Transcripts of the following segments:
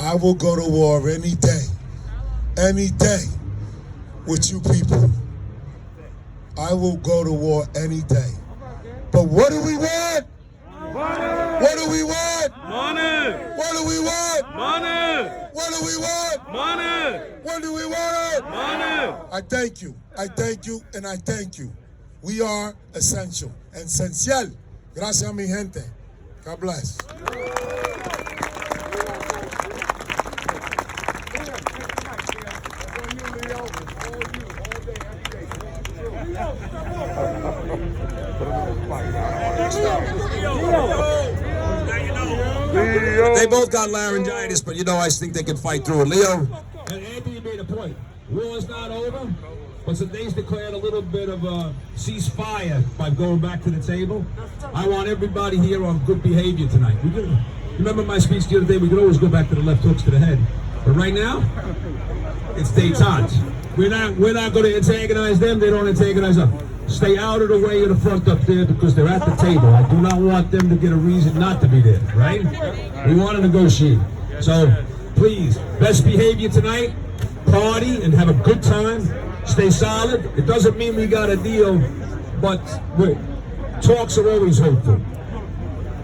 I will go to war any day with you people. I will go to war any day. But what do we want? Money! What do we want? Money! What do we want? Money! What do we want? Money! What do we want? Money! I thank you, and I thank you. We are essential. Esencial. Gracias, mi gente. God bless. They both got laryngitis, but I think they can fight through it. Leo? And Anthony made a point. War is not over, but today's declared a little bit of a ceasefire by going back to the table. I want everybody here on good behavior tonight. Remember my speech the other day, we could always go back to the left hooks to the head. But right now, it's détente. We're not going to antagonize them, they don't antagonize us. Stay out of the way of the front up there because they're at the table. I do not want them to get a reason not to be there, right? We want to negotiate. So, please, best behavior tonight, party and have a good time, stay solid. It doesn't mean we got a deal, but talks are always hopeful,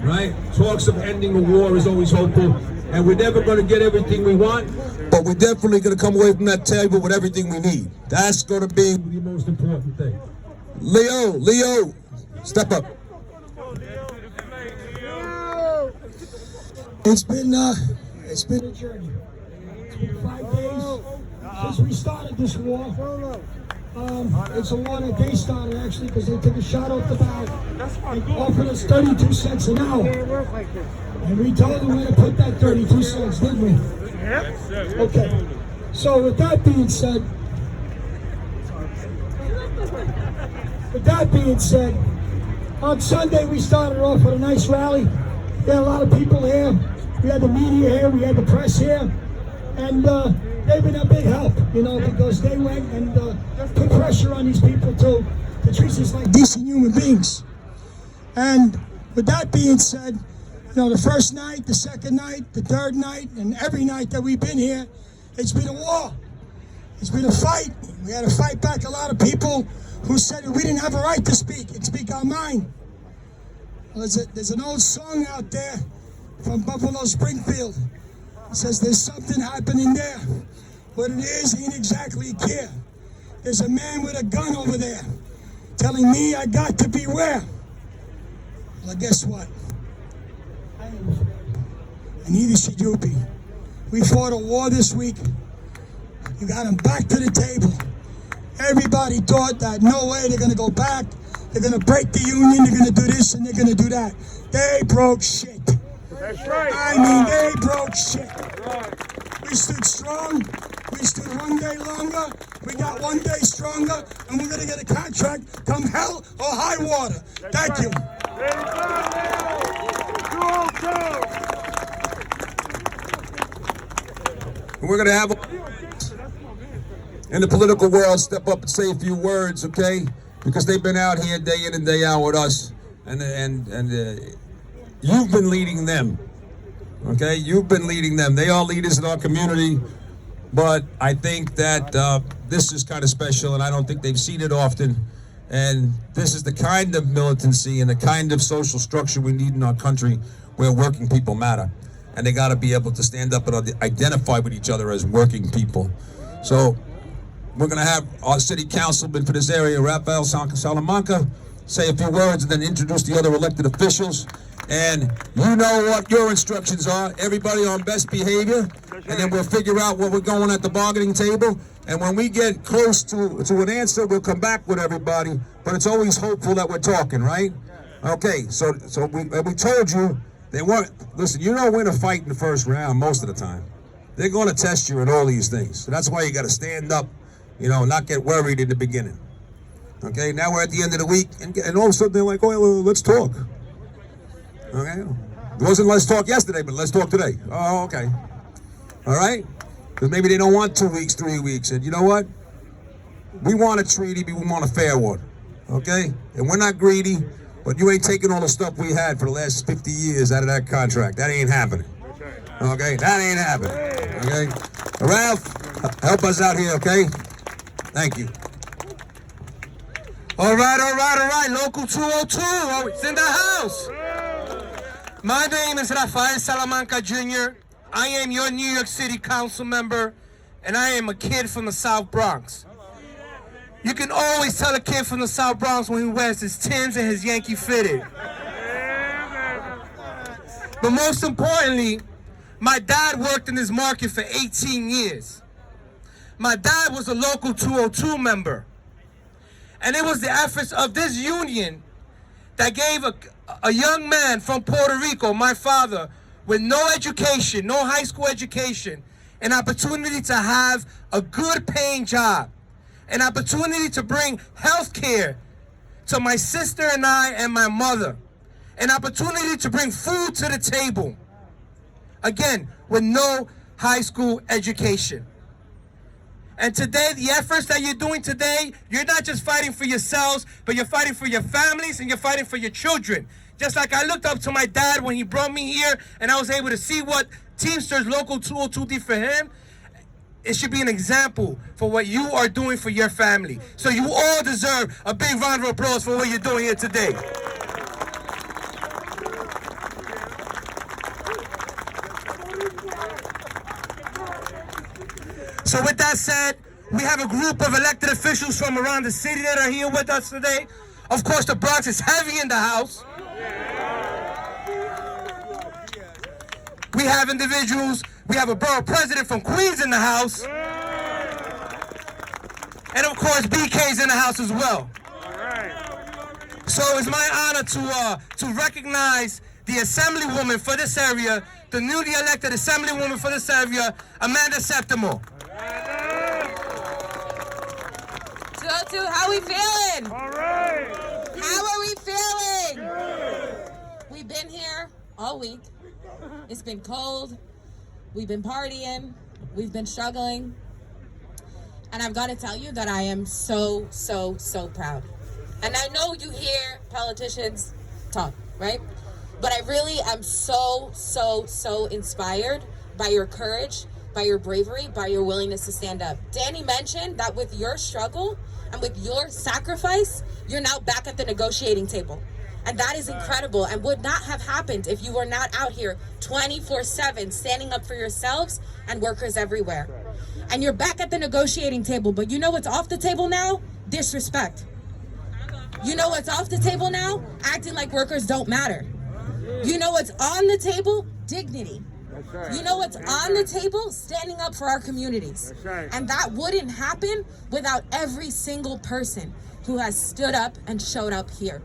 right? Talks of ending the war is always hopeful, and we're never going to get everything we want. But we're definitely going to come away from that table with everything we need. That's going to be The most important thing. Leo, step up. It's been a journey. It's been 5 days since we started this war. It's a war that they started actually because they took a shot off the bow and offered us 32 cents an hour. And we told them where to put that 32 cents, didn't we? Okay. So with that being said, on Sunday we started off with a nice rally. We had a lot of people here. We had the media here. We had the press here. And they've been a big help, because they went and put pressure on these people to treat us like decent human beings. And with that being said, the first night, the second night, the third night, and every night that we've been here, it's been a war. It's been a fight. We had to fight back a lot of people who said we didn't have a right to speak and speak our mind. Well, there's an old song out there from Buffalo Springfield. It says there's something happening there. What it is, ain't exactly clear. There's a man with a gun over there telling me I got to beware. Well, guess what? I ain't afraid. And neither should you be. We fought a war this week. You got them back to the table. Everybody thought that no way they're going to go back. They're going to break the union. They're going to do this and they're going to do that. They broke shit. That's right. I mean, they broke shit. We stood strong. We stood one day longer. We got 1 day stronger. And we're going to get a contract come hell or high water. Thank you. We're going to have in the political world step up and say a few words, okay? Because they've been out here day in and day out with us, and you've been leading them, okay? You've been leading them. They are leaders in our community, but I think that this is kind of special, and I don't think they've seen it often. And this is the kind of militancy and the kind of social structure we need in our country where working people matter. And they got to be able to stand up and identify with each other as working people. So we're going to have our city councilman for this area, Rafael Salamanca, say a few words and then introduce the other elected officials. And you know what your instructions are. Everybody on best behavior. And then we'll figure out what we're going at the bargaining table. And when we get close to an answer, we'll come back with everybody. But it's always hopeful that we're talking, right? Okay, so we told you they weren't. Listen, you don't win a fight in the first round most of the time. They're going to test you in all these things. So that's why you got to stand up, not get worried in the beginning. Okay, now we're at the end of the week, and all of a sudden they're like, oh, well, let's talk. Okay, it wasn't let's talk yesterday, but let's talk today. Oh, okay. All right? Because maybe they don't want 2 weeks, 3 weeks. And you know what? We want a treaty, but we want a fair one. Okay? And we're not greedy, but you ain't taking all the stuff we had for the last 50 years out of that contract. That ain't happening. Okay, that ain't happening. Okay, Ralph, help us out here. Okay, thank you. All right. Local 202, it's in the house. My name is Rafael Salamanca Jr. I am your New York City Council member, and I am a kid from the South Bronx. You can always tell a kid from the South Bronx when he wears his Timbs and his Yankee fitted. But most importantly, my dad worked in this market for 18 years. My dad was a local 202 member. And it was the efforts of this union that gave a young man from Puerto Rico, my father, with no education, no high school education, an opportunity to have a good paying job, an opportunity to bring health care to my sister and I and my mother, an opportunity to bring food to the table, again, with no high school education. And today, the efforts that you're doing today, you're not just fighting for yourselves, but you're fighting for your families and you're fighting for your children. Just like I looked up to my dad when he brought me here and I was able to see what Teamsters Local 202 did for him. It should be an example for what you are doing for your family. So you all deserve a big round of applause for what you're doing here today. So with that said, we have a group of elected officials from around the city that are here with us today. Of course, the Bronx is heavy in the house. We have individuals, we have a borough president from Queens in the house. And of course, BK's in the house as well. So it's my honor to recognize the assemblywoman for this area, the newly elected assemblywoman for this area, Amanda Septimo. 202, how we feeling? All right. How are we feeling? We've been here all week. It's been cold. We've been partying. We've been struggling. And I've got to tell you that I am so proud. And I know you hear politicians talk, right? But I really am so inspired by your courage, by your bravery, by your willingness to stand up. Danny mentioned that with your struggle and with your sacrifice, you're now back at the negotiating table. And that is incredible and would not have happened if you were not out here 24/7 standing up for yourselves and workers everywhere. And you're back at the negotiating table, but you know what's off the table now? Disrespect. You know what's off the table now? Acting like workers don't matter. You know what's on the table? Dignity. You know what's on the table? Standing up for our communities. And that wouldn't happen without every single person who has stood up and showed up here.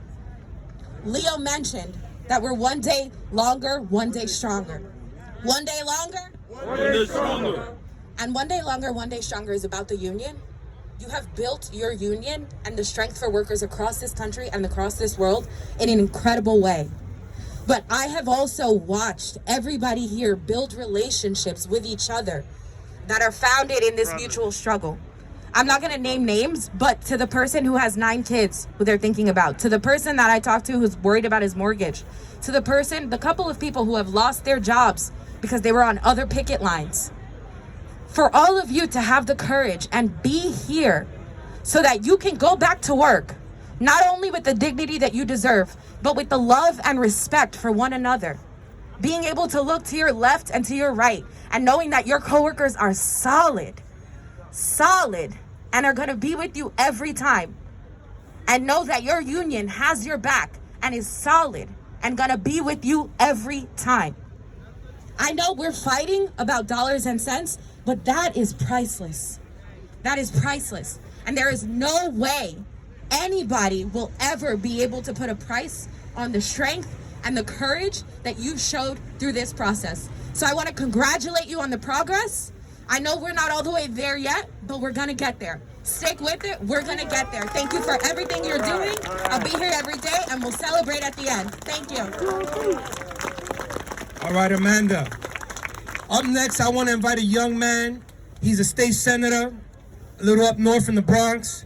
Leo mentioned that we're one day longer, one day stronger. One day longer, One day stronger. and one day longer, one day stronger is about the union. You have built your union and the strength for workers across this country and across this world in an incredible way. But I have also watched everybody here build relationships with each other that are founded in this mutual struggle. I'm not going to name names, but to the person who has 9 kids who they're thinking about, to the person that I talked to who's worried about his mortgage, to the couple of people who have lost their jobs because they were on other picket lines. For all of you to have the courage and be here so that you can go back to work, not only with the dignity that you deserve, but with the love and respect for one another. Being able to look to your left and to your right and knowing that your coworkers are solid, and are going to be with you every time. And know that your union has your back and is solid and going to be with you every time. I know we're fighting about dollars and cents, but that is priceless. That is priceless. And there is no way anybody will ever be able to put a price on the strength and the courage that you showed through this process. So I want to congratulate you on the progress. I know we're not all the way there yet, but we're going to get there. Stick with it. We're going to get there. Thank you for everything you're doing. I'll be here every day, and we'll celebrate at the end. Thank you. All right, Amanda. Up next, I want to invite a young man. He's a state senator, a little up north in the Bronx.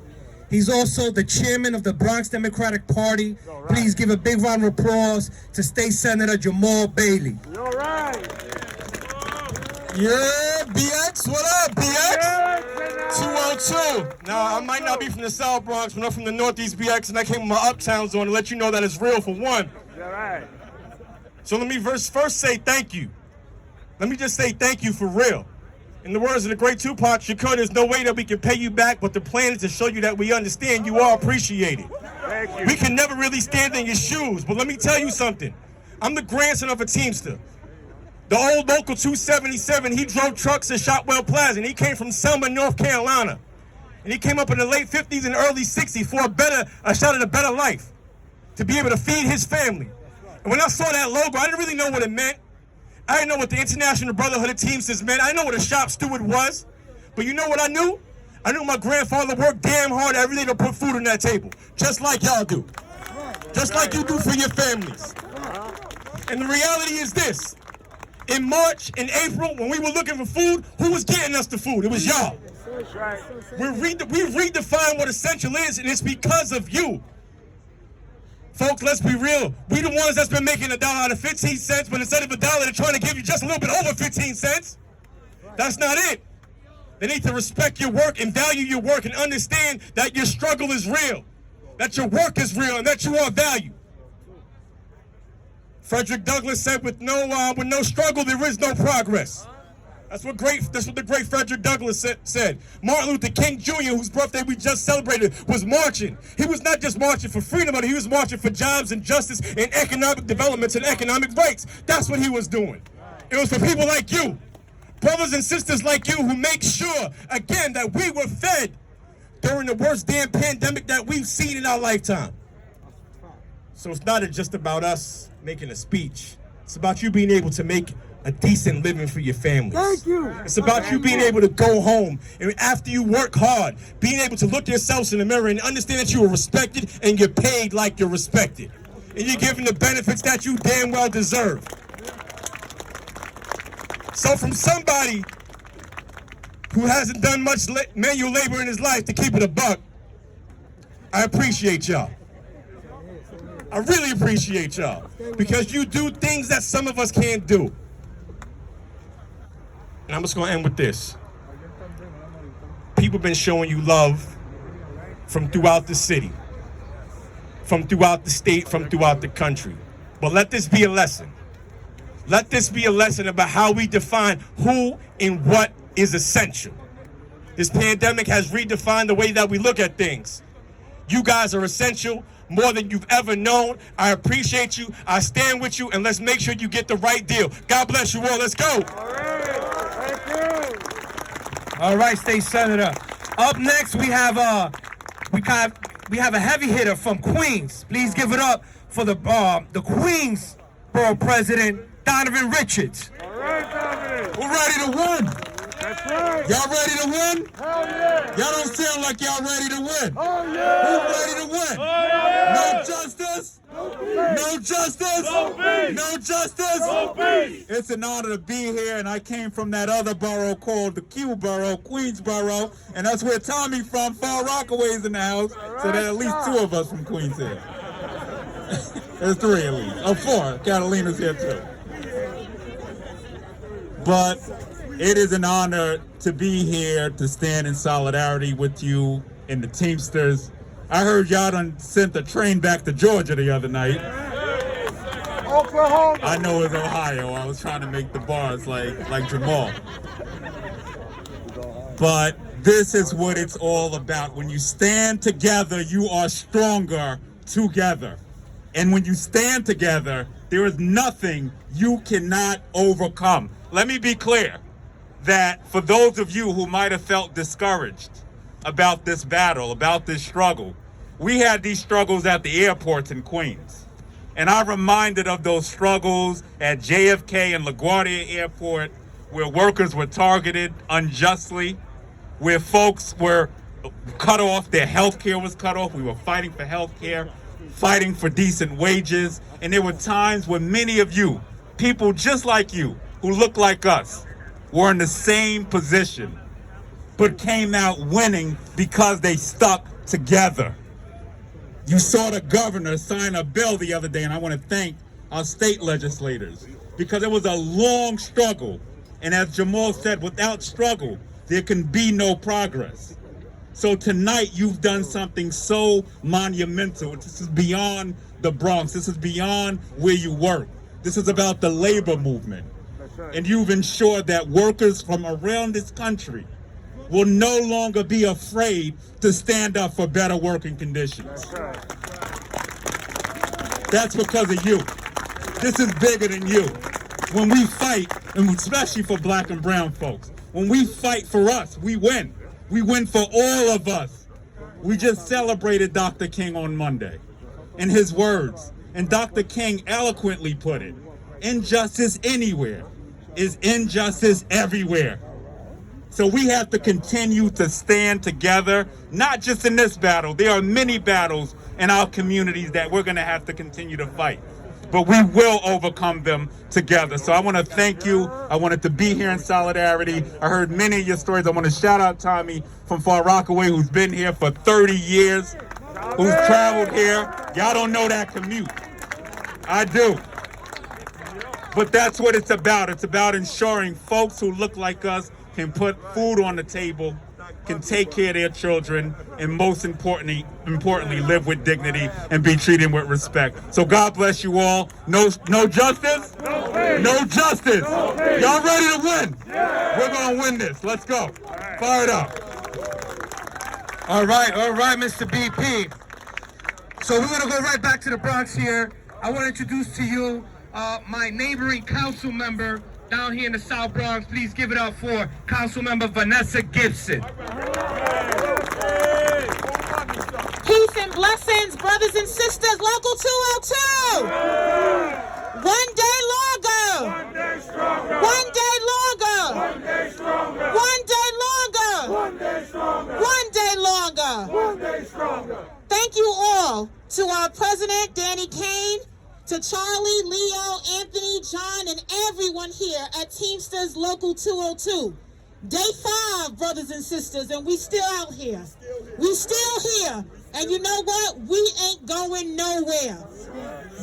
He's also the chairman of the Bronx Democratic Party. Please give a big round of applause to State Senator Jamal Bailey. All right. Yeah, BX, what up, BX? 202. Now, I might not be from the South Bronx, but I'm from the Northeast BX, and I came with my Uptown zone to let you know that it's real for one. All right. So let me first say thank you. Let me just say thank you for real. In the words of the great Tupac Shakur, there's no way that we can pay you back, but the plan is to show you that we understand you are appreciated. Thank you. We can never really stand in your shoes, but let me tell you something. I'm the grandson of a Teamster. The old local 277, he drove trucks at Shotwell Plaza, and he came from Selma, North Carolina. And he came up in the late 50s and early 60s for a shot at a better life, to be able to feed his family. And when I saw that logo, I didn't really know what it meant. I didn't know what the International Brotherhood of Teamsters meant. I didn't know what a shop steward was. But you know what I knew? I knew my grandfather worked damn hard every day to put food on that table, just like y'all do. Just like you do for your families. And the reality is this. In March and April, when we were looking for food, who was getting us the food? It was y'all. That's right. We've redefined what essential is, and it's because of you. Folks, let's be real. We the ones that's been making $1 out of 15 cents, but instead of $1, they're trying to give you just a little bit over 15 cents. That's not it. They need to respect your work and value your work and understand that your struggle is real, that your work is real, and that you are valued. Frederick Douglass said, with no struggle, there is no progress. That's what the great Frederick Douglass said. Martin Luther King Jr., whose birthday we just celebrated, was marching. He was not just marching for freedom, but he was marching for jobs and justice and economic developments and economic rights. That's what he was doing. It was for people like you, brothers and sisters like you, who make sure, again, that we were fed during the worst damn pandemic that we've seen in our lifetime. So it's not just about us making a speech. It's about you being able to make a decent living for your families. Thank you. It's about you being able to go home and after you work hard, being able to look yourselves in the mirror and understand that you are respected and you're paid like you're respected. And you're given the benefits that you damn well deserve. So from somebody who hasn't done much manual labor in his life, to keep it a buck, I appreciate y'all. I really appreciate y'all, because you do things that some of us can't do. And I'm just gonna end with this. People been showing you love from throughout the city, from throughout the state, from throughout the country. But let this be a lesson. Let this be a lesson about how we define who and what is essential. This pandemic has redefined the way that we look at things. You guys are essential more than you've ever known. I appreciate you. I stand with you, and let's make sure you get the right deal. God bless you all. Let's go. All right. Thank you. All right, State Senator. Up next, we have a heavy hitter from Queens. Please give it up for the Queensborough President, Donovan Richards. All right, Dominic. We're ready to win. That's right. Y'all ready to win? Hell yeah. Y'all don't sound like y'all ready to win. Oh yeah. Who's ready to win? Oh yeah. No justice? No justice? No peace. No justice? No peace. It's an honor to be here, and I came from that other borough called the Q borough, Queensborough, and that's where Tommy from. Far Rockaway's in the house, so there are at least 2 of us from Queens here. There's 3 at least. Oh, 4. Catalina's here too. But it is an honor to be here to stand in solidarity with you and the Teamsters. I heard y'all done sent the train back to Georgia the other night. Oklahoma. I know it's Ohio. I was trying to make the bars like Jamal. But this is what it's all about. When you stand together, you are stronger together. And when you stand together, there is nothing you cannot overcome. Let me be clear that for those of you who might have felt discouraged about this battle, about this struggle, we had these struggles at the airports in Queens. And I'm reminded of those struggles at JFK and LaGuardia Airport, where workers were targeted unjustly, where folks were cut off, their health care was cut off. We were fighting for health care, fighting for decent wages. And there were times when many of you, people just like you, who look like us, were in the same position, but came out winning because they stuck together. You saw the governor sign a bill the other day, and I want to thank our state legislators, because it was a long struggle, And as Jamal said, without struggle, there can be no progress. So tonight you've done something so monumental. This is beyond the Bronx. This is beyond where you work. This is about the labor movement. And you've ensured that workers from around this country will no longer be afraid to stand up for better working conditions. That's because of you. This is bigger than you. When we fight, and especially for black and brown folks, when we fight for us, we win. We win for all of us. We just celebrated Dr. King on Monday and his words. And Dr. King eloquently put it, injustice anywhere is injustice everywhere. So we have to continue to stand together, not just in this battle. There are many battles in our communities that we're going to have to continue to fight. But we will overcome them together. So I want to thank you. I wanted to be here in solidarity. I heard many of your stories. I want to shout out Tommy from Far Rockaway, who's been here for 30 years, who's traveled here. Y'all don't know that commute. I do. But that's what it's about. It's about ensuring folks who look like us can put food on the table, can take care of their children, and most importantly, live with dignity and be treated with respect. So God bless you all. No justice? No justice. Y'all ready to win? We're going to win this. Let's go. Fire it up. All right, Mr. BP. So we're going to go right back to the Bronx here. I want to introduce to you my neighboring council member down here in the South Bronx. Please give it up for Council Member Vanessa Gibson. Peace and blessings, brothers and sisters. Local 202. One day longer. One day stronger. One day longer. One day stronger. One day longer. One day stronger. One day longer. One day stronger. Thank you all to our president, Danny Kane, to Charlie, Leo, Anthony, John, and everyone here at Teamsters Local 202. Day 5, brothers and sisters, and we still out here. We still here. And you know what? We ain't going nowhere.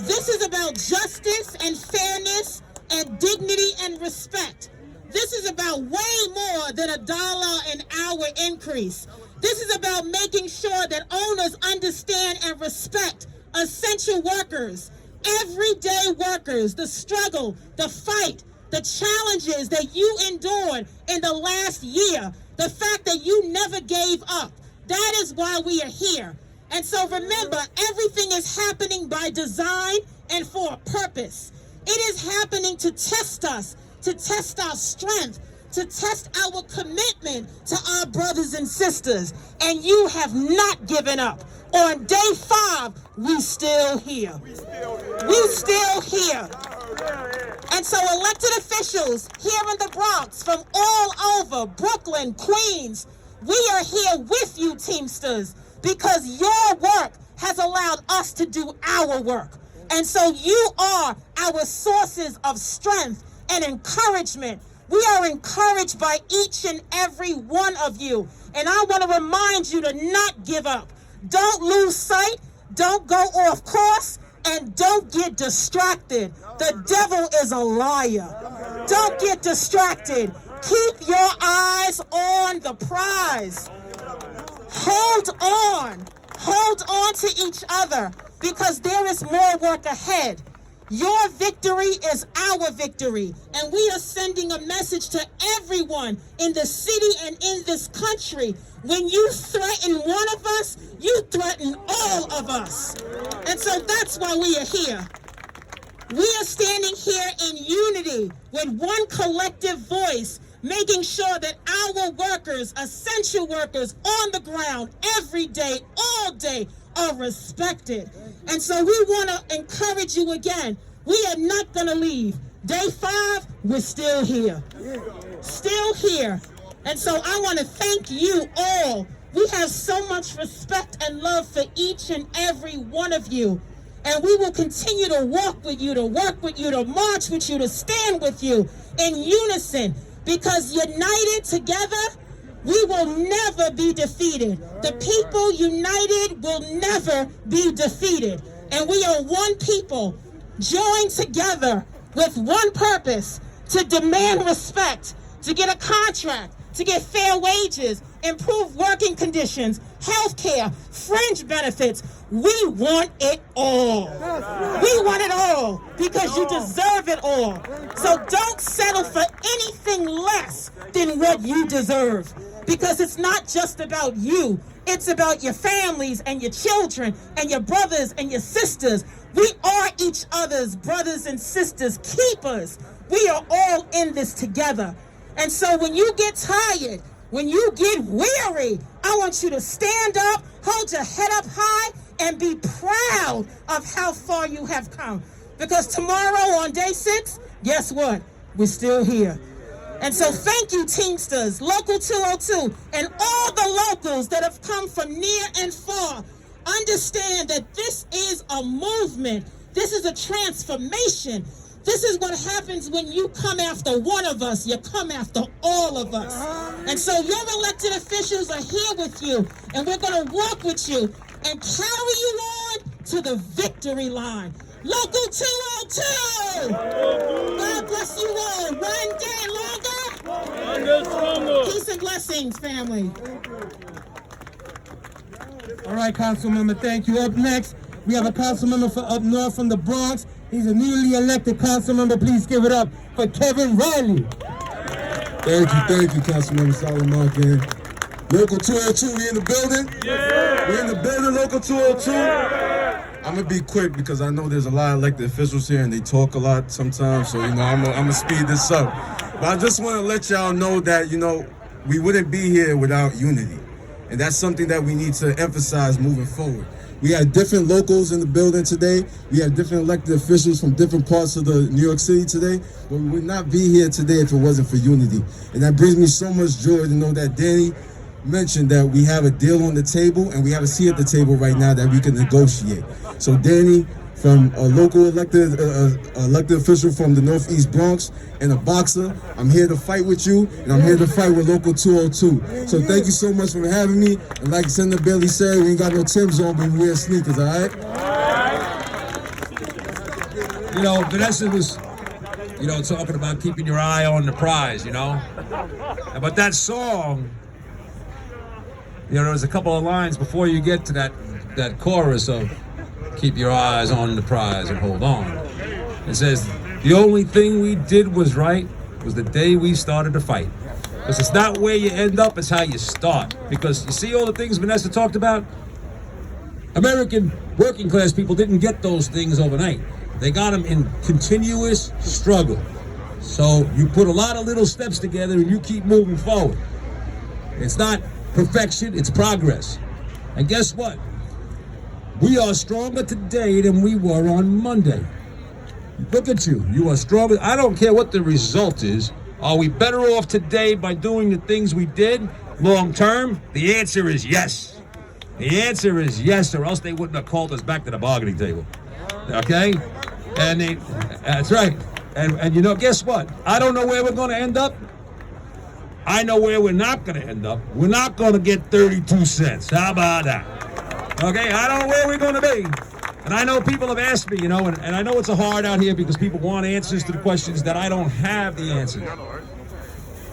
This is about justice and fairness and dignity and respect. This is about way more than $1 an hour increase. This is about making sure that owners understand and respect essential workers, everyday workers, the struggle, the fight, the challenges that you endured in the last year, the fact that you never gave up. That is why we are here. And so remember, everything is happening by design and for a purpose. It is happening to test us, to test our strength, to test our commitment to our brothers and sisters. And you have not given up. On day 5, we still here. We still here. And so elected officials here in the Bronx from all over, Brooklyn, Queens, we are here with you, Teamsters, because your work has allowed us to do our work. And so you are our sources of strength and encouragement. We are encouraged by each and every one of you. And I want to remind you to not give up. Don't lose sight. Don't go off course. And don't get distracted. The devil is a liar. Don't get distracted. Keep your eyes on the prize. Hold on. Hold on to each other because there is more work ahead. Your victory is our victory. And we are sending a message to everyone in the city and in this country. When you threaten one of us, you threaten all of us. And so that's why we are here. We are standing here in unity with one collective voice, making sure that our workers, essential workers on the ground, every day, all day, are respected. And so we want to encourage you again. We are not going to leave. Day 5, we're still here. Still here. And so I want to thank you all. We have so much respect and love for each and every one of you. And we will continue to walk with you, to work with you, to march with you, to stand with you in unison. Because united together, we will never be defeated. The people united will never be defeated. And we are one people joined together with one purpose: to demand respect to get a contract, to get fair wages, improved working conditions, health care, fringe benefits. We want it all. We want it all because you deserve it all. So don't settle for anything less than what you deserve, because it's not just about you. It's about your families and your children and your brothers and your sisters. We are each other's brothers and sisters, keepers. We are all in this together. And so when you get tired, when you get weary, I want you to stand up, hold your head up high, and be proud of how far you have come. Because tomorrow on day 6, guess what? We're still here. And so thank you, Teamsters, Local 202, and all the locals that have come from near and far. Understand that this is a movement. This is a transformation. This is what happens when you come after one of us. You come after all of us. And so your elected officials are here with you, and we're going to walk with you and carry you on to the victory line. Local 202! God bless you all. One day longer. One day stronger. Peace and blessings, family. All right, Councilmember, thank you. Up next, we have a councilmember for up north from the Bronx. He's a newly elected councilmember. Please give it up for Kevin Riley. Thank you, Councilmember Salamanca. Local 202, we in the building? Yeah. We in the building, Local 202? Yeah. I'm gonna be quick because I know there's a lot of elected officials here and they talk a lot sometimes, so I'm gonna speed this up. But I just want to let y'all know that we wouldn't be here without unity, and that's something that we need to emphasize moving forward. We have different locals in the building today. We have different elected officials from different parts of the New York City today. But we would not be here today if it wasn't for unity. And that brings me so much joy to know that Danny mentioned that we have a deal on the table and we have a seat at the table right now that we can negotiate. So Danny, from a local elected official from the Northeast Bronx and a boxer, I'm here to fight with you, and I'm here to fight with Local 202. So thank you so much for having me. And like Senator Bailey said, we ain't got no Timbs on, but we wear sneakers, all right? Vanessa was, talking about keeping your eye on the prize, But that song, there was a couple of lines before you get to that chorus of keep your eyes on the prize and hold on. It says, the only thing we did was right was the day we started to fight. Because it's not where you end up, it's how you start. Because you see all the things Vanessa talked about? American working class people didn't get those things overnight. They got them in continuous struggle. So you put a lot of little steps together and you keep moving forward. It's not perfection, it's progress. And guess what? We are stronger today than we were on Monday. Look at you. You are stronger. I don't care what the result is. Are we better off today by doing the things we did long term? The answer is yes. The answer is yes, or else they wouldn't have called us back to the bargaining table. Okay? And that's right. And guess what? I don't know where we're going to end up. I know where we're not going to end up. We're not going to get 32 cents. How about that? Okay, I don't know where we're going to be. And I know people have asked me, and I know it's hard out here because people want answers to the questions that I don't have the answers.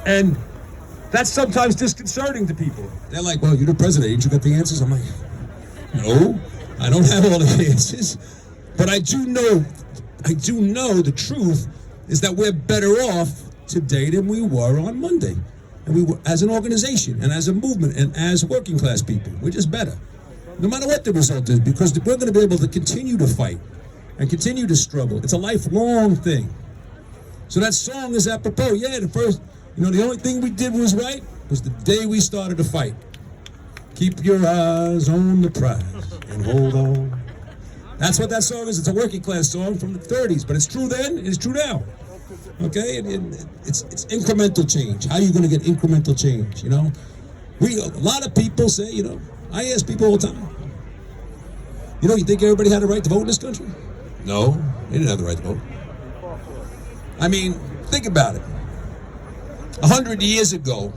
And that's sometimes disconcerting to people. They're like, well, you're the president, ain't you got the answers? I'm like, no, I don't have all the answers. But I do know the truth is that we're better off today than we were on Monday. And we were, as an organization and as a movement and as working class people, we're just better. No matter what the result is, because we're going to be able to continue to fight and continue to struggle. It's a lifelong thing. So that song is apropos. Yeah, the only thing we did was right was the day we started to fight. Keep your eyes on the prize and hold on. That's what that song is. It's a working class song from the 30s, but it's true then, it's true now. Okay, it's incremental change. How are you going to get incremental change? A lot of people say, I ask people all the time, you think everybody had a right to vote in this country? No, they didn't have the right to vote. I mean, think about it. 100 years ago,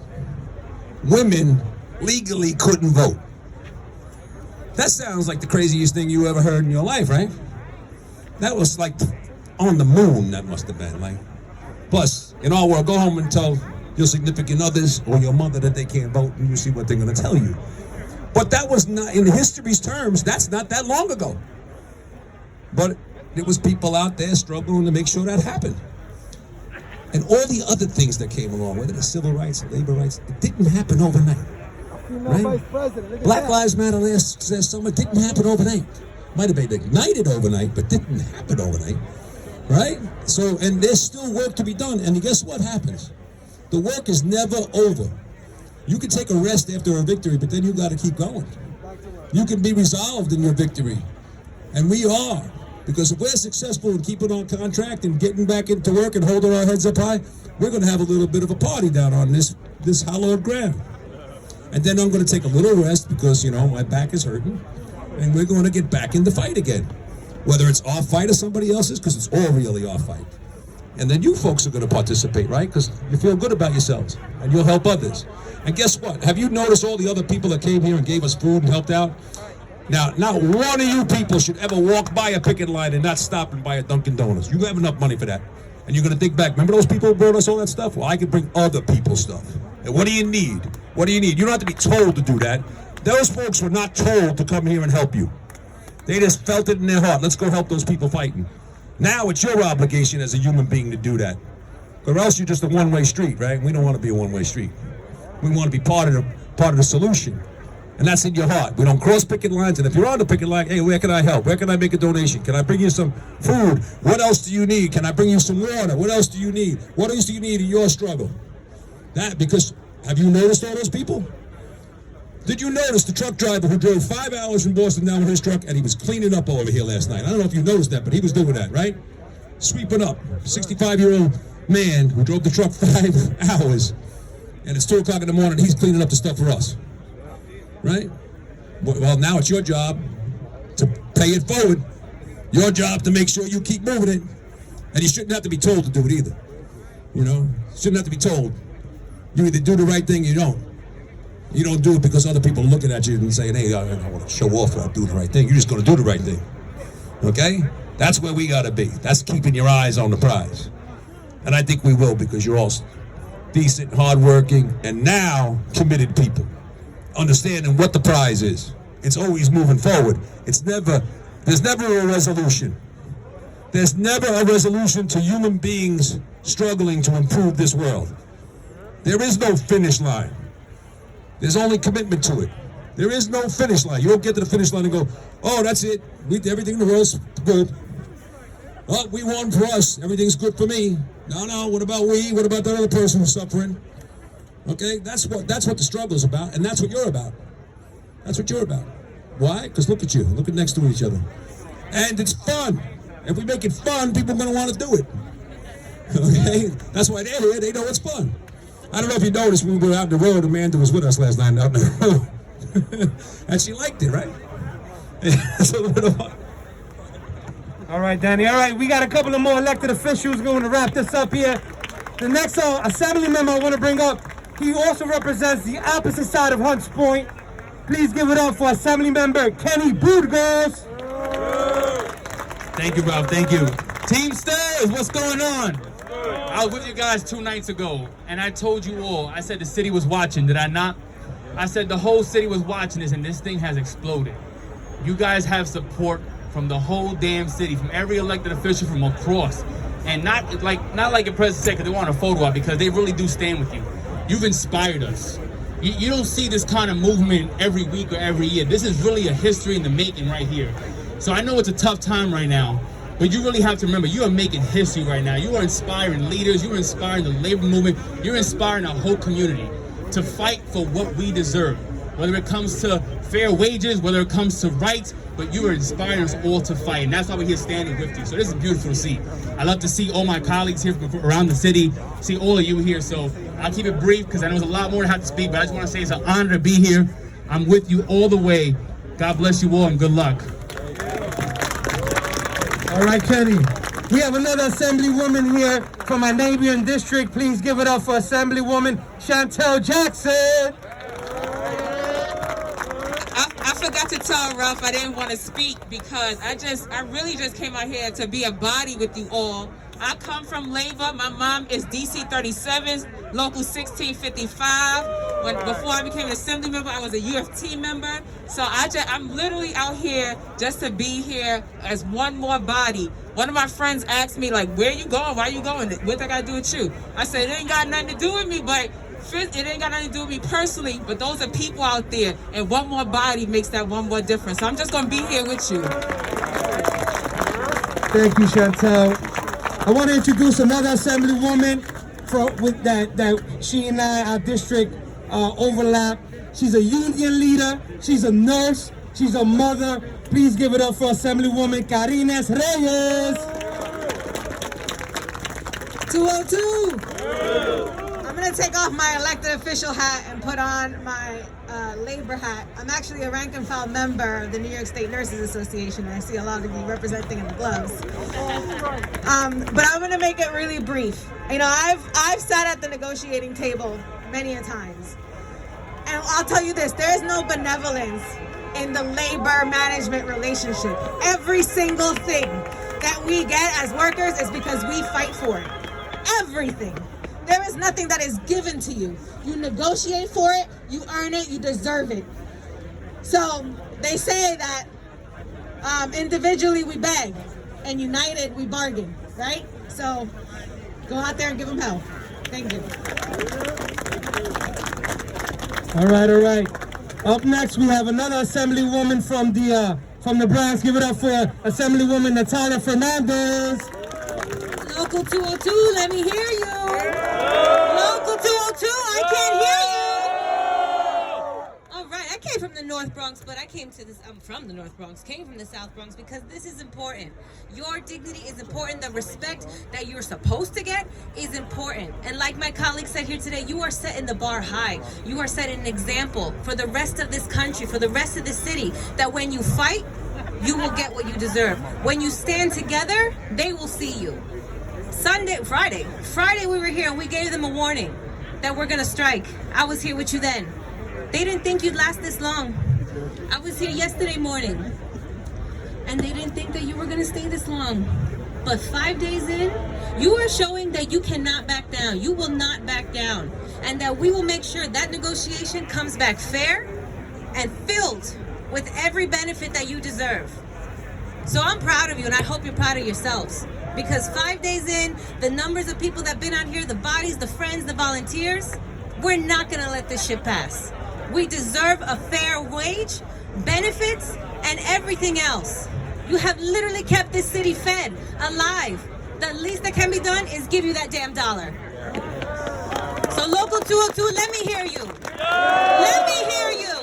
women legally couldn't vote. That sounds like the craziest thing you ever heard in your life, right? That was like on the moon, that must have been. Plus, in our world, go home and tell your significant others or your mother that they can't vote, and you see what they're going to tell you. But that was not, in history's terms, that's not that long ago. But there was people out there struggling to make sure that happened. And all the other things that came along, whether it's civil rights, labor rights, it didn't happen overnight. Right? Black Lives Matter last summer didn't happen overnight. Might have been ignited overnight, but didn't happen overnight. Right? So, and there's still work to be done. And guess what happens? The work is never over. You can take a rest after a victory, but then you got to keep going. You can be resolved in your victory. And we are. Because if we're successful in keeping on contract and getting back into work and holding our heads up high, we're going to have a little bit of a party down on this hallowed ground. And then I'm going to take a little rest because, you know, my back is hurting. And we're going to get back in the fight again. Whether it's our fight or somebody else's, because it's all really our fight. And then you folks are going to participate, right? Because you feel good about yourselves and you'll help others. And guess what? Have you noticed all the other people that came here and gave us food and helped out? Now, not one of you people should ever walk by a picket line and not stop and buy a Dunkin' Donuts. You have enough money for that. And you're going to dig back. Remember those people who brought us all that stuff? Well, I can bring other people's stuff. And what do you need? What do you need? You don't have to be told to do that. Those folks were not told to come here and help you. They just felt it in their heart. Let's go help those people fighting. Now it's your obligation as a human being to do that. Or else you're just a one-way street, right? We don't want to be a one-way street. We want to be part of the solution. And that's in your heart. We don't cross picket lines. And if you're on the picket line, hey, where can I help? Where can I make a donation? Can I bring you some food? What else do you need? Can I bring you some water? What else do you need? What else do you need in your struggle? That, because have you noticed all those people? Did you notice the truck driver who drove 5 hours from Boston down with his truck and he was cleaning up over here last night? I don't know if you noticed that, but he was doing that, right? Sweeping up. 65-year-old man who drove the truck 5 hours and it's 2 o'clock in the morning, he's cleaning up the stuff for us. Right? Well, now it's your job to pay it forward. Your job to make sure you keep moving it. And you shouldn't have to be told to do it either. You know? Shouldn't have to be told. You either do the right thing or you don't. You don't do it because other people are looking at you and saying, hey, I want to show off that I do the right thing. You're just going to do the right thing. Okay? That's where we got to be. That's keeping your eyes on the prize. And I think we will because you're all decent, hardworking, and now committed people. Understanding what the prize is. It's always moving forward. There's never a resolution. There's never a resolution to human beings struggling to improve this world. There is no finish line. There's only commitment to it. There is no finish line. You don't get to the finish line and go, oh, that's it. Everything in the world's good. Oh, we won for us. Everything's good for me. No, what about we? What about that other person who's suffering? Okay, that's what the struggle is about, and that's what you're about. That's what you're about. Why? Because look at you. Look at next to each other. And it's fun. If we make it fun, people are going to want to do it. Okay? That's why they're here. They know it's fun. I don't know if you noticed when we were out on the road, Amanda was with us last night out on the road. And she liked it, right? That's a little bit of fun. All right, Danny. All right, we got a couple of more elected officials going to wrap this up here. The next assembly member I want to bring up, he also represents the opposite side of Hunts Point. Please give it up for Assembly Member Kenny Budgos. Thank you, bro. Thank you. Teamsters, what's going on? I was with you guys 2 nights ago, and I told you all, I said the city was watching, did I not? I said the whole city was watching this, and this thing has exploded. You guys have support from the whole damn city, from every elected official from across. And not like your president said, because they want a photo op, because they really do stand with you. You've inspired us. You don't see this kind of movement every week or every year. This is really a history in the making right here. So I know it's a tough time right now, but you really have to remember, you are making history right now. You are inspiring leaders, you are inspiring the labor movement, you're inspiring our whole community to fight for what we deserve. Whether it comes to fair wages, whether it comes to rights, but you are inspiring us all to fight, and that's why we're here standing with you. So this is beautiful to see. I love to see all my colleagues here from around the city, see all of you here. So I'll keep it brief because I know there's a lot more to have to speak, but I just want to say it's an honor to be here. I'm with you all the way. God bless you all and good luck. All right, Kenny. We have another Assemblywoman here from my neighboring district. Please give it up for Assemblywoman Chantel Jackson. I forgot to tell Ralph I didn't want to speak because I really just came out here to be a body with you all I come from labor. My mom is DC 37, local 1655. Before I became an assembly member, I was a UFT member. So I'm literally out here just to be here as one more body. One of my friends asked me, like, where you going? Why you going? What that got to do with you? I said, it ain't got nothing to do with me, but it ain't got nothing to do with me personally, but those are people out there, and one more body makes that one more difference. So I'm just going to be here with you. Thank you, Chantel. I want to introduce another assemblywoman with that she and our district overlap. She's a union leader. She's a nurse. She's a mother. Please give it up for Assemblywoman Karines Reyes. 202. I'm going to take off my elected official hat and put on my labor hat. I'm actually a rank and file member of the New York State Nurses Association. I see a lot of you representing in the gloves. But I'm going to make it really brief. You know, I've sat at the negotiating table many a times. And I'll tell you this, there is no benevolence in the labor management relationship. Every single thing that we get as workers is because we fight for it. Everything. There is nothing that is given to you. You negotiate for it, you earn it, you deserve it. So they say that individually we beg and united we bargain, right? So go out there and give them hell. Thank you. All right. Up next, we have another assemblywoman from the Bronx. Give it up for Assemblywoman Natalia Fernandez. Local 202, let me hear you. Local 202, I can't hear you. All right, I came from the North Bronx, but I'm from the North Bronx, came from the South Bronx because this is important. Your dignity is important. The respect that you're supposed to get is important. And like my colleague said here today, you are setting the bar high. You are setting an example for the rest of this country, for the rest of the city, that when you fight, you will get what you deserve. When you stand together, they will see you. Friday we were here and we gave them a warning that we're gonna strike. I was here with you then. They didn't think you'd last this long. I was here yesterday morning and they didn't think that you were gonna stay this long. But 5 days in, you are showing that you cannot back down. You will not back down. And that we will make sure that negotiation comes back fair and filled with every benefit that you deserve. So I'm proud of you and I hope you're proud of yourselves. Because 5 days in, the numbers of people that have been out here, the bodies, the friends, the volunteers, we're not gonna let this shit pass. We deserve a fair wage, benefits, and everything else. You have literally kept this city fed, alive. The least that can be done is give you that damn dollar. So Local 202, let me hear you. Let me hear you.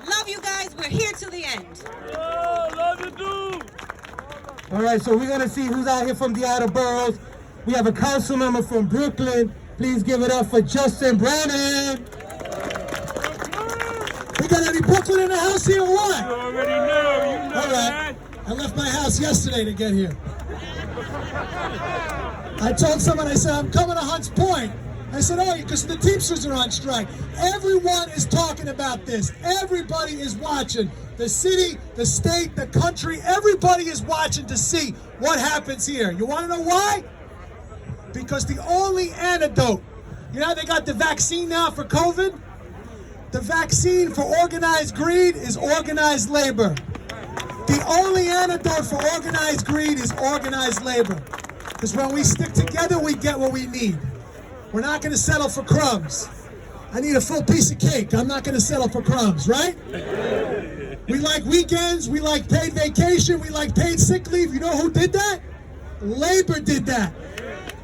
Love you guys, we're here till the end. Love you too. All right, so we're going to see who's out here from the outer boroughs. We have a council member from Brooklyn. Please give it up for Justin Brennan. We got any Brooklyn in the house here or what? You already know. You know All right. I left my house yesterday to get here. I told someone, I said, I'm coming to Hunts Point. I said, oh, because the Teamsters are on strike. Everyone is talking about this. Everybody is watching. The city, the state, the country, everybody is watching to see what happens here. You want to know why? Because the only antidote, you know how they got the vaccine now for COVID? The vaccine for organized greed is organized labor. The only antidote for organized greed is organized labor. Because when we stick together, we get what we need. We're not going to settle for crumbs. I need a full piece of cake. I'm not going to settle for crumbs, right? We like weekends. We like paid vacation. We like paid sick leave. You know who did that? Labor did that.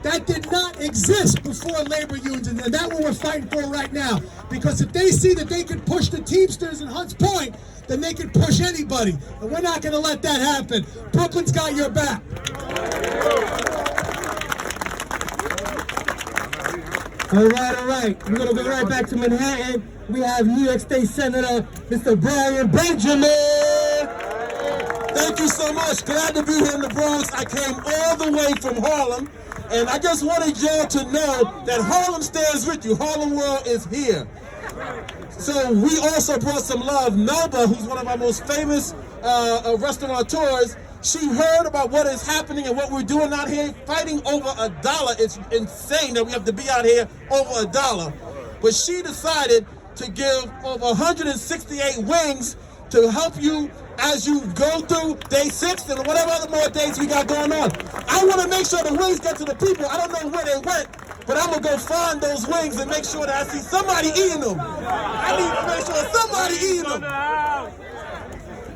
That did not exist before labor unions, and that's what we're fighting for right now. Because if they see that they can push the Teamsters in Hunts Point, then they can push anybody. And we're not going to let that happen. Brooklyn's got your back. All right. We're going to go right back to Manhattan. We have New York State Senator Mr. Brian Benjamin. Thank you so much. Glad to be here in the Bronx. I came all the way from Harlem, and I just wanted y'all to know that Harlem stands with you. Harlem World is here. So we also brought some love. Melba, who's one of our most famous restaurateurs, She heard about what is happening and what we're doing out here, fighting over $1. It's insane that we have to be out here over $1. But she decided to give over 168 wings to help you as you go through day 6 and whatever other more days we got going on. I want to make sure the wings get to the people. I don't know where they went, but I'm going to go find those wings and make sure that I see somebody eating them. I need to make sure somebody eating them.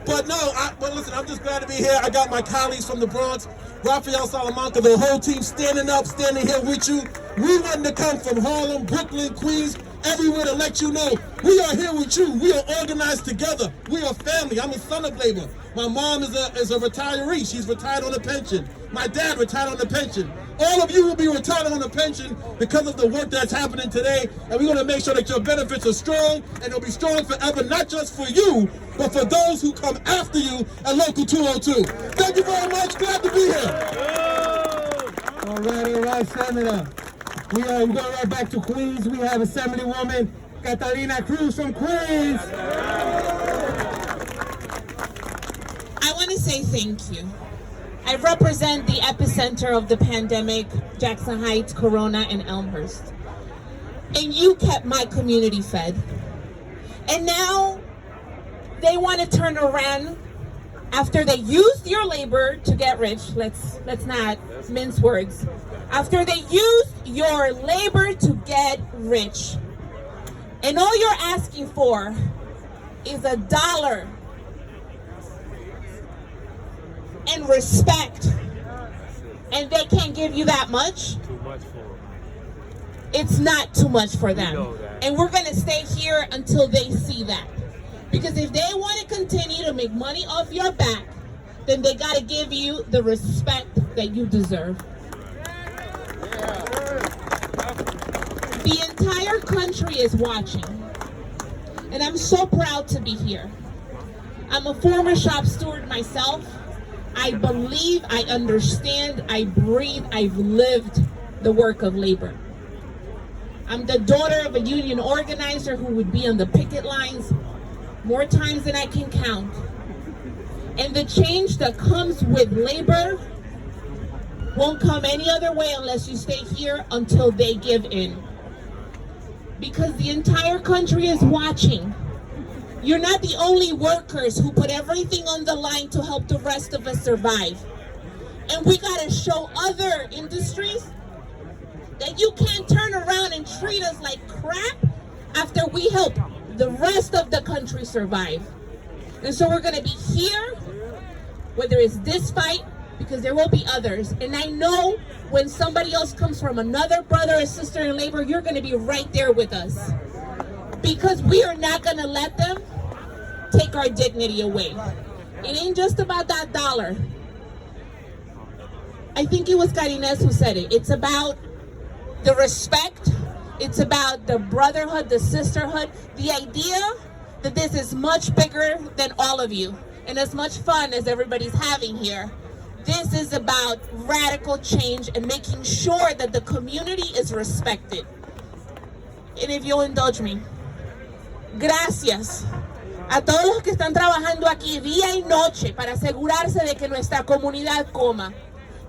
But no, but listen, I'm just glad to be here. I got my colleagues from the Bronx, Rafael Salamanca, the whole team standing here with you. We wanted to come from Harlem, Brooklyn, Queens, everywhere to let you know we are here with you. We are organized together. We are family. I'm a son of labor. My mom is a retiree. She's retired on a pension. My dad retired on a pension. All of you will be retired on a pension because of the work that's happening today. And we're going to make sure that your benefits are strong, and they'll be strong forever, not just for you, but for those who come after you at Local 202. Thank you very much. Glad to be here. All right, Senator. We are going right back to Queens. We have Assemblywoman Catalina Cruz from Queens. I want to say thank you. I represent the epicenter of the pandemic, Jackson Heights, Corona, and Elmhurst. And you kept my community fed. And now they want to turn around after they used your labor to get rich. Let's not mince words. After they used your labor to get rich. And all you're asking for is $1 and respect. And they can't give you that much. Too much for them. It's not too much for them. know that. And we're going to stay here until they see that. Because if they want to continue to make money off your back, then they got to give you the respect that you deserve. The entire country is watching. And I'm so proud to be here. I'm a former shop steward myself. I believe, I understand, I breathe, I've lived the work of labor. I'm the daughter of a union organizer who would be on the picket lines more times than I can count. And the change that comes with labor won't come any other way unless you stay here until they give in. Because the entire country is watching. You're not the only workers who put everything on the line to help the rest of us survive. And we gotta show other industries that you can't turn around and treat us like crap after we help the rest of the country survive. And so we're gonna be here, whether it's this fight, because there will be others. And I know when somebody else comes from another brother or sister in labor, you're gonna be right there with us. Because we are not gonna let them take our dignity away. It ain't just about that $1. I think it was Karines who said it. It's about the respect. It's about the brotherhood, the sisterhood, the idea that this is much bigger than all of you. And as much fun as everybody's having here, this is about radical change and making sure that the community is respected. And if you'll indulge me, gracias a todos los que están trabajando aquí día y noche para asegurarse de que nuestra comunidad coma.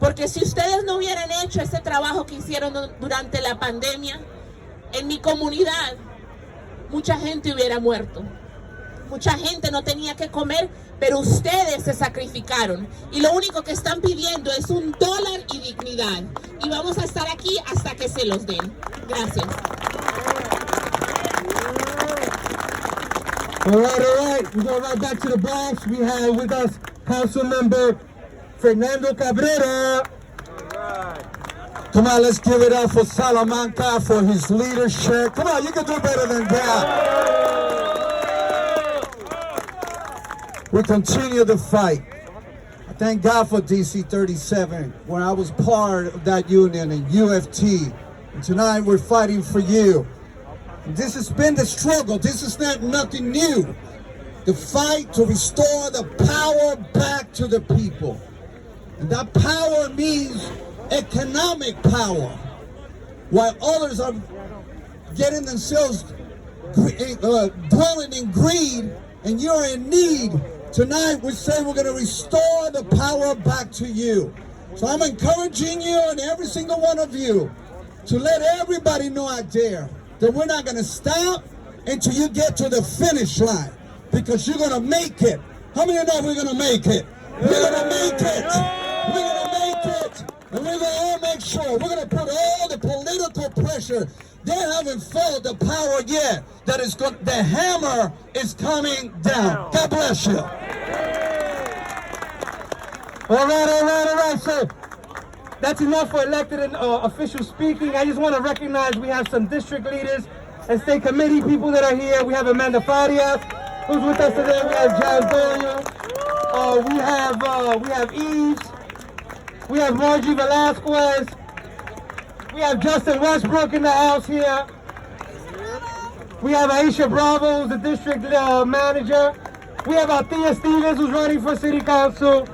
Porque si ustedes no hubieran hecho ese trabajo que hicieron durante la pandemia, en mi comunidad, mucha gente hubiera muerto. Mucha gente no tenía que comer, pero ustedes se sacrificaron. Y lo único que están pidiendo es $1 y dignidad. Y vamos a estar aquí hasta que se los den. Gracias. All right. We go right back to the Bronx. We have with us Council Member Fernando Cabrera. Come on, let's give it up for Salamanca for his leadership. Come on, you can do better than that. We continue the fight. I thank God for DC 37, where I was part of that union in UFT. And tonight we're fighting for you. This has been the struggle. This is not nothing new. The fight to restore the power back to the people. And that power means economic power. While others are getting themselves dwelling in greed, and you're in need, Tonight, we say we're going to restore the power back to you. So I'm encouraging you and every single one of you to let everybody know out there that we're not going to stop until you get to the finish line, because you're going to make it. How many know we're going to make it? We're going to make it. We're going to make it. And we're going to all make sure. We're going to put all the political pressure. They haven't felt the power yet. The hammer is coming down. God bless you. All right. So that's enough for elected and official speaking. I just want to recognize we have some district leaders and state committee people that are here. We have Amanda Farias, who's with us today. We have John Doyle. We have Eves. We have Margie Velasquez. We have Justin Westbrook in the house here. We have Aisha Bravo, who's the district manager. We have Althea Stevens, who's running for city council.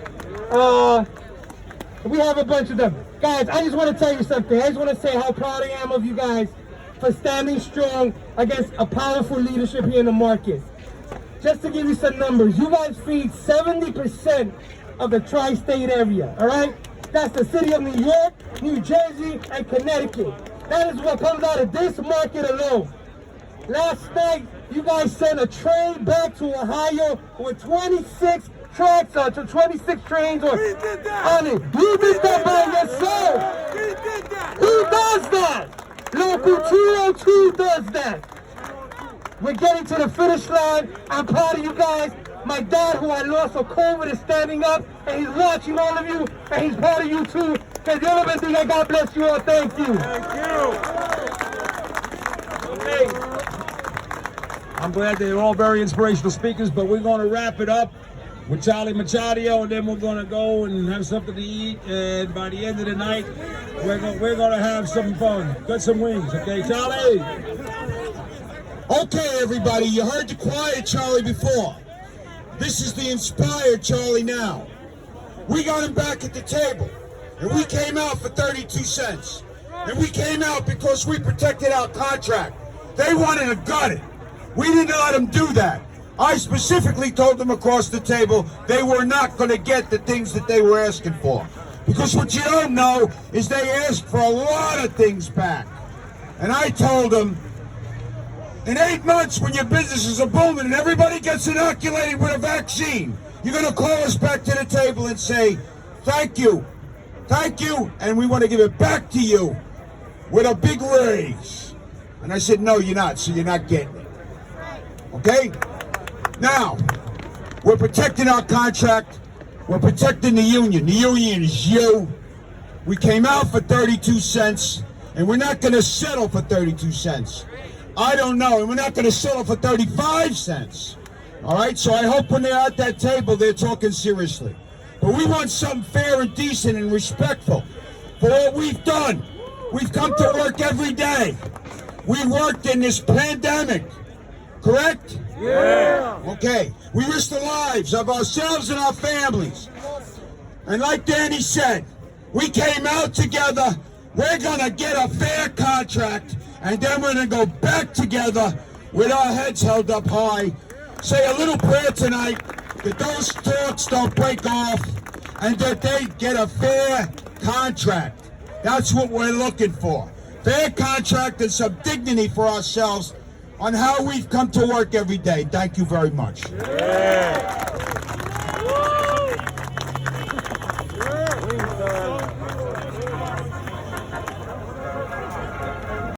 We have a bunch of them. Guys, I just want to tell you something. I just want to say how proud I am of you guys for standing strong against a powerful leadership here in the market. Just to give you some numbers, you guys feed 70% of the tri-state area, all right? That's the city of New York, New Jersey, and Connecticut. That is what comes out of this market alone. Last night, you guys sent a train back to Ohio with 26 tracks to 26 trains on it. You did that by yourself. Who does that? Local 202 does that. We're getting to the finish line. I'm proud of you guys. My dad, who I lost for COVID, is standing up, and he's watching all of you, and he's proud of you too. Because the other thing, God bless you all. Thank you. Okay. I'm glad they're all very inspirational speakers, but we're going to wrap it up with Charlie Machado, and then we're going to go and have something to eat, and by the end of the night, we're going to have some fun. Get some wings, okay, Charlie? Okay, everybody, you heard the quiet Charlie before. This is the inspired Charlie now. We got him back at the table, and we came out for 32 cents. And we came out because we protected our contract. They wanted to gut it. We didn't let them do that. I specifically told them across the table they were not going to get the things that they were asking for. Because what you don't know is they asked for a lot of things back. And I told them, in 8 months, when your businesses are booming and everybody gets inoculated with a vaccine, you're going to call us back to the table and say, thank you, and we want to give it back to you with a big raise. And I said, no, you're not, so you're not getting it. Okay? Now, we're protecting our contract. We're protecting the union. The union is you. We came out for 32 cents, and we're not going to settle for 32 cents. I don't know, and we're not going to settle for 35 cents. All right? So I hope when they're at that table, they're talking seriously. But we want something fair and decent and respectful for what we've done. We've come to work every day. We worked in this pandemic. Correct? Yeah. Okay. We risked the lives of ourselves and our families. And like Danny said, we came out together. We're going to get a fair contract, and then we're going to go back together with our heads held up high. Say a little prayer tonight that those talks don't break off and that they get a fair contract. That's what we're looking for. Fair contract and some dignity for ourselves on how we've come to work every day. Thank you very much. Yeah.